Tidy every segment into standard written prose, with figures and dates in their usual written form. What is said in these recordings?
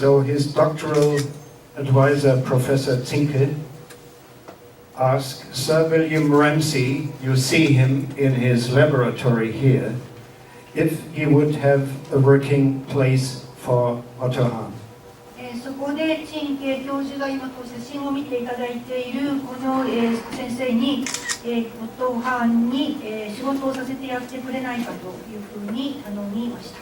So his doctoral advisor, Professor Zinke, asked Sir William Ramsay, you see him in his laboratory here, if he would have a working place for Otto Hahn. そこで陳慶教授が今こう写真を見ていただいているこの、先生に、オットー・ハーンに、仕事をさせてやってくれないかというふうに頼みました。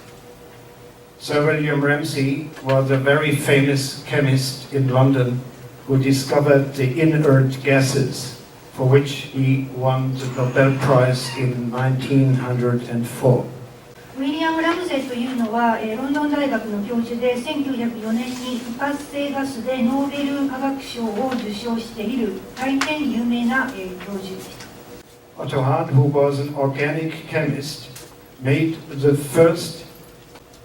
Sir William Ramsay was a very famous chemist in London who discovered the inert gases, for which he won the Nobel Prize in 1904. ウィリアム・ラムゼというのは、ロンドン大学の教授で1904年に不活性ガスでノーベル化学賞を受賞している大変有名な、教授でした。Otto Hahn, who was an organic chemist, made the first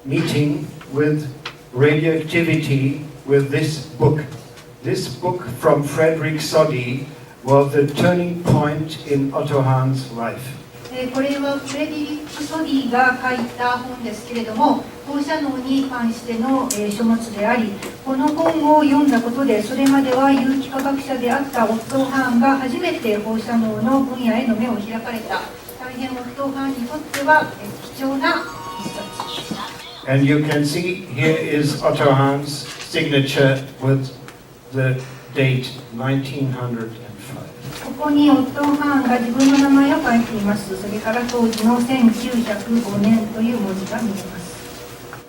meeting with radioactivity with this book. This book from Frederick Soddy was the turning point in Otto Hahn's life. これはフレデリック・ソディが書いた本ですけれども、放射能に関しての書物であり、この本を読んだことで、それまでは有機化学者であったオットー・ハーンが初めて放射能の分野への目を開かれた、大変オットー・ハーンにとっては貴重な一冊でした。And you can see here is Otto Hahn's signature with the date 1905. ここにオットー・ハーンが自分の名前を書いています。それから当時の1905年という文字が見えます。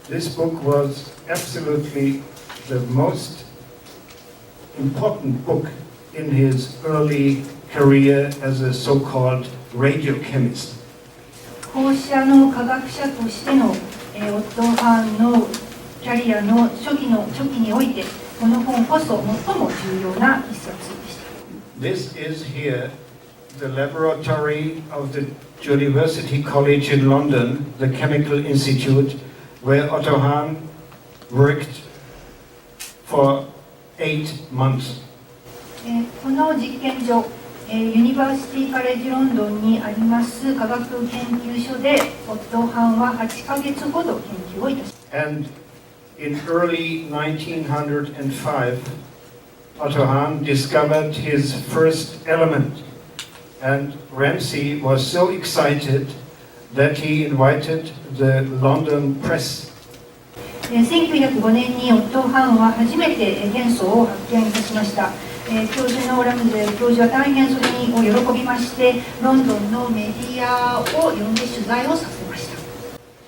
This book was absolutely the most important book in his early career as a so-called radiochemist. 放射能科学者としての、オットー・ハーンのキャリアの初期において、この本こそ最も重要な一冊でした。This is here the laboratory of the University College in London, the Chemical Institute, where Otto Hahn worked for 8 months. この実験所、ユニバーシティカレッジロンドンにあります科学研究所でオットー・ハンは8ヶ月ほど研究をいたしました。And in early 1905, Otto Hahn discovered his first element, and Ramsay was so excited that he invited the London press. 1905年にオットー・ハンは初めて元素を発見いたしました。教授のラムゼ教授は大変それに喜びまして、ロンドンのメディアを呼んで取材をさせまし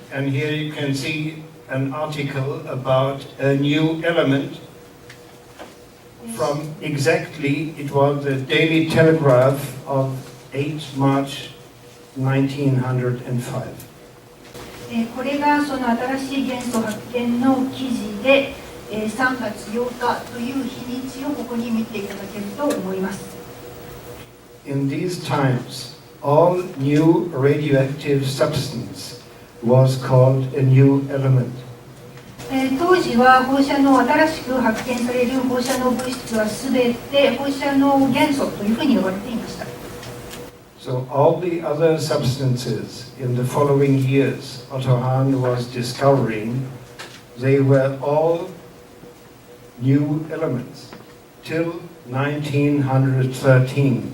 た。And here you can see an article about a new element from exactly, it was the Daily Telegraph of 8 March 1905. これがその新しい元素発見の記事で、3月8日という日にちをここに見ていただけると思います。In these times, all new radioactive substance was called a new element. 当時は放射能新しく発見される放射能物質はすべて放射能元素というふうに呼ばれていました。So all the other substances in the following years Otto Hahn was discovering, they were all new elements till 1913.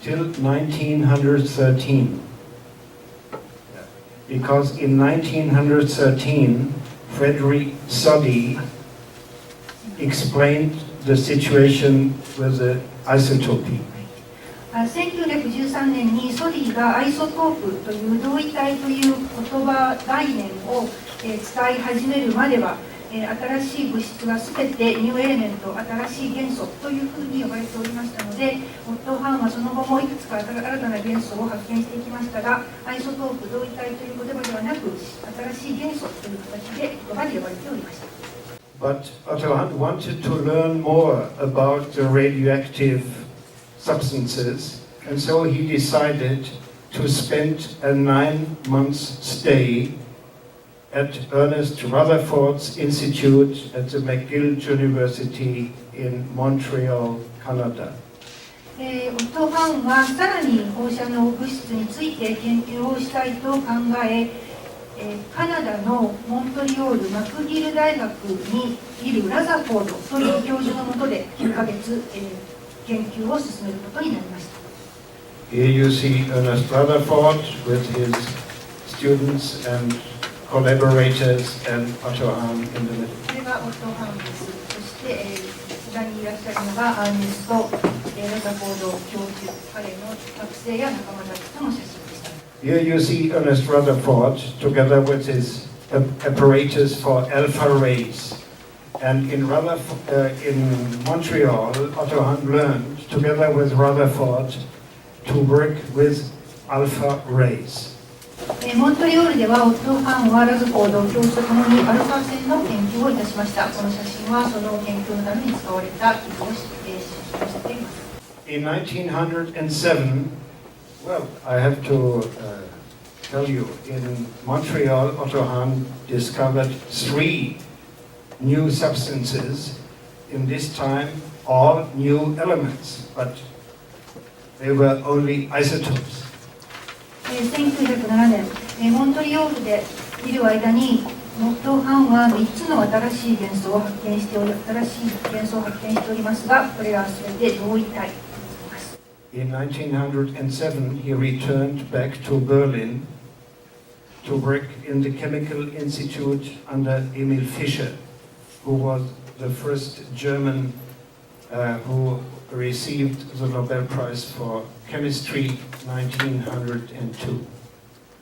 Till 1913. Because in 1913, Frederick Soddy explained the situation with the isotopy. 1913年にソディがアイソトープという同位体という言葉概念を使い始めるまでは新しい物質がすべてニューエレメント、新しい元素というふうに呼ばれておりましたので、オットー・ハンはその後もいくつか新たな元素を発見していきましたが、アイソトープ、同位体という言葉ではなく、新しい元素という形で言葉で呼ばれておりました。But Otto Hahn wanted to learn more about the radioactive substances, and so he decided to spend a 9-month stay at Ernest Rutherford's Institute at the McGill University in Montreal, Canada. オットー・ハンはさらに放射能物質について研究をしたいと考え、カナダのモントリオールマクギル大学にいるラザフォードという教授のもとで9ヶ月、研究を進めることになりました。Here you see Ernest Rutherford with his students and collaborators and Otto Hahn in the middle. これがオット・ハーンです。そして、下にいらっしゃるのがアーネスト・ラザフォード教授、彼の学生や仲間たちとの写真でした。Here you see Ernest Rutherford together with his apparatus for alpha rays. And in Montreal, Otto Hahn learned together with Rutherford to work with alpha rays. モントリオールではオット・ハンはラズフォード教授とともにアルファ線の研究をいたしました。この写真はその研究のために使われた記事を示しています。In 1907, well, I have to tell you, in Montreal, Otto Hahn discovered 3 new substances, in this time all new elements, but they were only isotopes. 1907年、モントリオールでいる間にオット・ハンは3つの新しい元素を発見しておりますが、これらは全て同位体です。In 1907, he returned back to Berlin to work in the Chemical Institute under Emil Fischer, who was the first German who received the Nobel Prize for Chemistry 1902.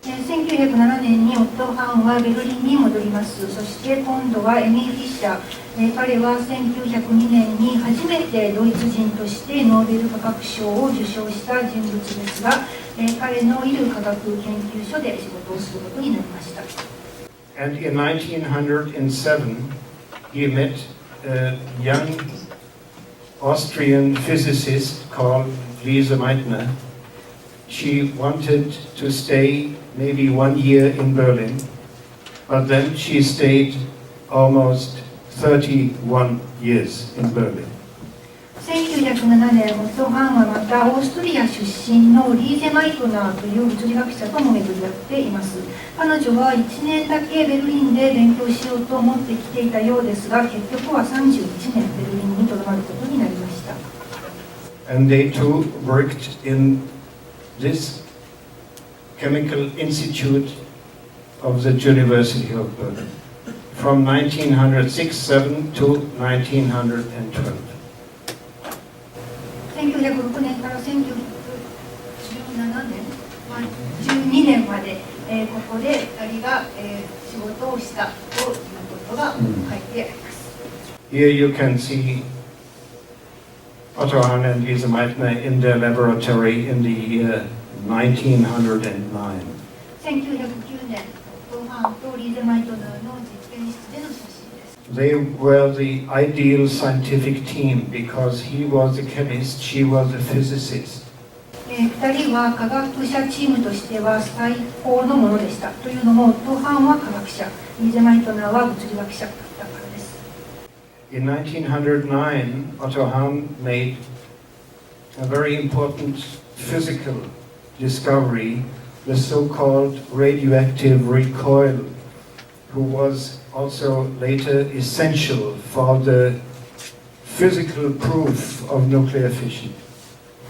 1907年にオット・ハンはベルリンに戻ります。そして今度はエミー・フィッシャー、彼は1902年に初めてドイツ人としてノーベル化学賞を受賞した人物ですが、彼のいる科学研究所で仕事をすることになりました。And in 1907, he met a young Austrian physicist called Lise Meitner. She wanted to stay maybe 1 year in Berlin, but then she stayed almost 31 years in Berlin. 1907年、オット・ハンはまたオーストリア出身のリーゼ・マイトナーという物理学者とも巡り合っています。彼女は1年だけベルリンで勉強しようと思ってきていたようですが、結局は31年ベルリンにとどまることになりました。And they too worked in this Chemical Institute of the University of Berlin from 1906-7 to 1912. 1906年から1917年、12年まで、ここで2人が、仕事をしたということが書いてあります。Here you can see Otto Hahn and Lise Meitner in their laboratory in the year 1909. 1909年、オット・ハンとリーゼ・マイトナーの実験室での写真です。They were the ideal scientific team because he was a chemist, she was a physicist. 2人は科学者チームとしては最高のものでした。というのも、オット・ハンは科学者、リーゼ・マイトナーは物理学者だったからです。In 1909, Otto Hahn made a very important physical discovery, the so-called radioactive recoil, who was also later essential for the physical proof of nuclear fission.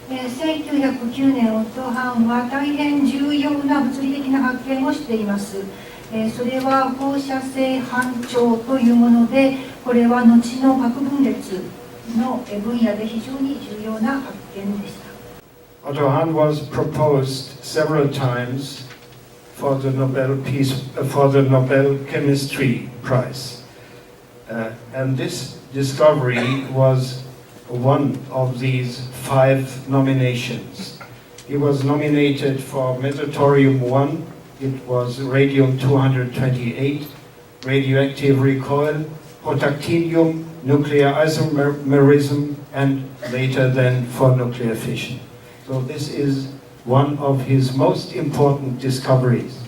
1909年、オット・ハンは大変重要な物理的な発見をしています。それは放射性反調というもので、これは後の核分裂の分野で非常に重要な発見でした。Otto Hahn was proposed several times for the Nobel Chemistry Prize, and this discovery was one of these 5 nominations. He was nominated for mesothorium-1, it was radium-228, radioactive recoil, protactinium, nuclear isomerism, and later then for nuclear fission. So this is one of his most important discoveries.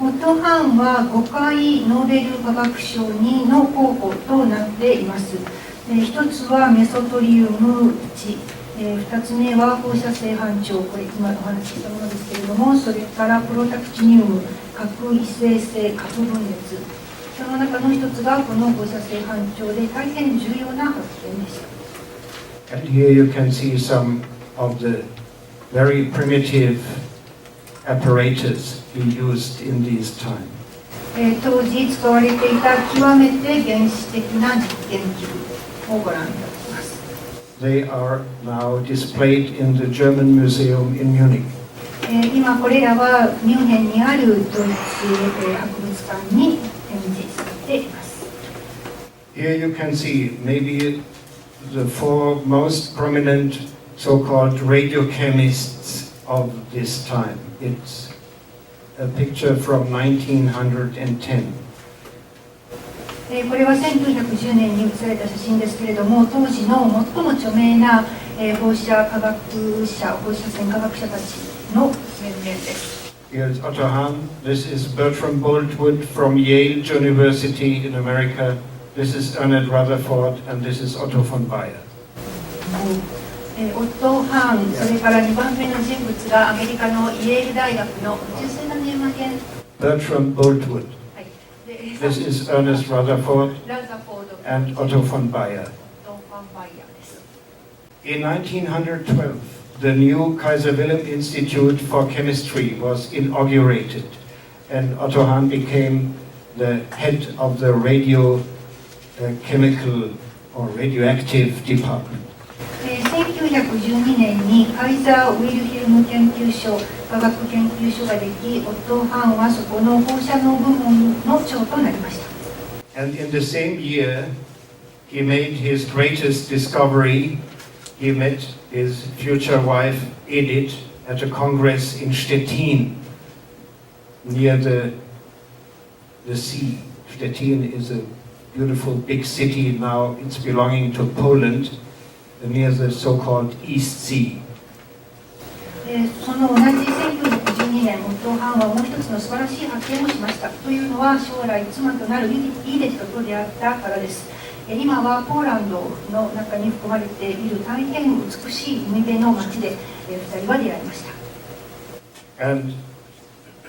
オット・ハンは5回ノーベル化学賞にの候補となっています。1つはメソトリウム1、2つ目は放射性反調、これ今お話ししたものですけれども、それからプロタクティニウム、核異性性核分裂、その中の一つがこの放射性反調で大変重要な発見でした。And here you can see some of the very primitive apparatus he used in these times. 当時使われていた極めて原始的な実験器具をご覧いただきます。They are now displayed in the German Museum in Munich. 今これらはミュンヘンにあるドイツ博物館に展示されています。Here you can see maybe the four most prominent so-called radiochemists of this time. It's a picture from 1910. これは1910年に写された写真ですけれども、当時の最も著名な放射科学者、放射線科学者たちの面々です。Here's Otto Hahn. This is Bertram Boltwood from Yale University in America. This is Ernest Rutherford, and this is Otto von Bayer. オットー・ハーン、それから2番目の人物がアメリカのイェール大学の宇宙船のネームアゲン。Bertram Boltwood. This is Ernest Rutherford and Otto von Bayer. In 1912, the new Kaiser Wilhelm Institute for Chemistry was inaugurated, and Otto Hahn became the head of the radiochemical or radioactive department. 1912年にカイザー・ウィルヘルム研究所、科学研究所ができ、オットー・ハーンはそこの放射能部門の長となりました。And in the same year, he made his greatest discovery. He met his future wife, Edith, at a congress in Stettin, near the sea. Stettin is a beautiful big city now. It's belonging to Poland, near the so-called East Sea. その同じ1912年、オットー・ハンはもう一つの素晴らしい発見をしました。というのは、将来妻となるイーデットと出会ったからです。今はポーランドの中に含まれている大変美しい海辺の町で2人は出会いました。And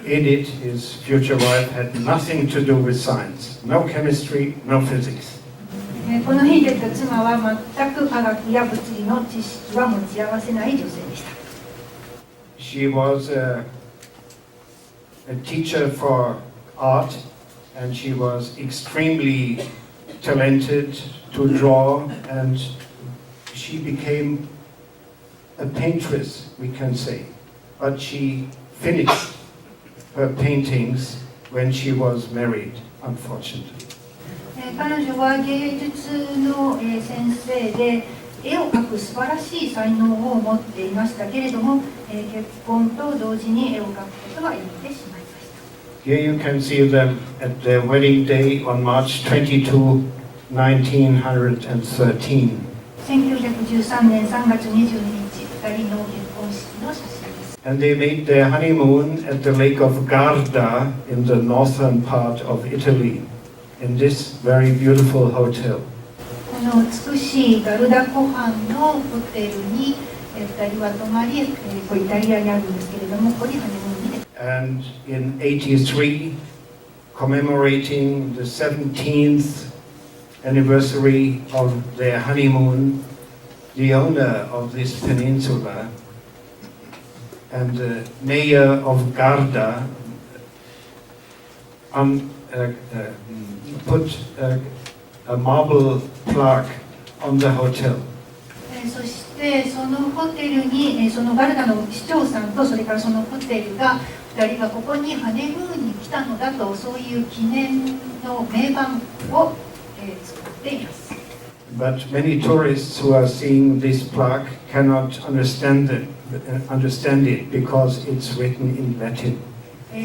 Edith, his future wife, had nothing to do with science. No chemistry, no physics. このイーデット妻は全く科学や物理の知識は持ち合わせない女性でした。She was a teacher for art, and she was extremely talented to draw, and she became a paintress, we can say. But she finished her paintings when she was married, unfortunately. 彼女は芸術の先生で、絵を描く素晴らしい才能を持っていましたけれども、結婚と同時に絵を描くことはやめてしまいました。Here you can see them at their wedding day on March 22, 1913. 1913年3月22日、2人の結婚式の写真です。And they made their honeymoon at the lake of Garda in the northern part of Italy, in this very beautiful hotel. この美しいガルダ湖畔のホテルに2人は泊まり、これイタリアにあるんですけれども、ここにハネムーンに出た。And in 83, commemorating the 17th anniversary of their honeymoon, the owner of this peninsula and the mayor of Garda put a marble plaque on the hotel. そしてそのホテルにそのガルダの市長さんとそれからそのホテルが2人がここにハネムーンに来たのだと、そういう記念の銘板を作っています。But many tourists who are seeing this plaque cannot understand it because it's written in Latin.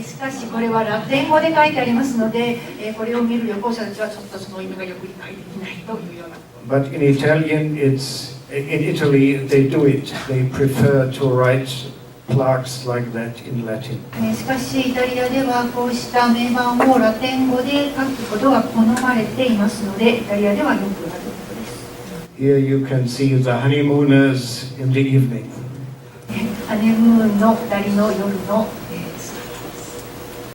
しかしこれはラテン語で書いてありますので、これを見る旅行者たちはちょっとその意味がよく理解できないというような。But in Italian, in Italy, they do it. They prefer to write plaques like that in Latin. しかしイタリアではこうした銘板をラテン語で書くことが好まれていますので、イタリアではよくあることです。Here you can see the honeymooners in the evening. ハネムーンの2人の夜の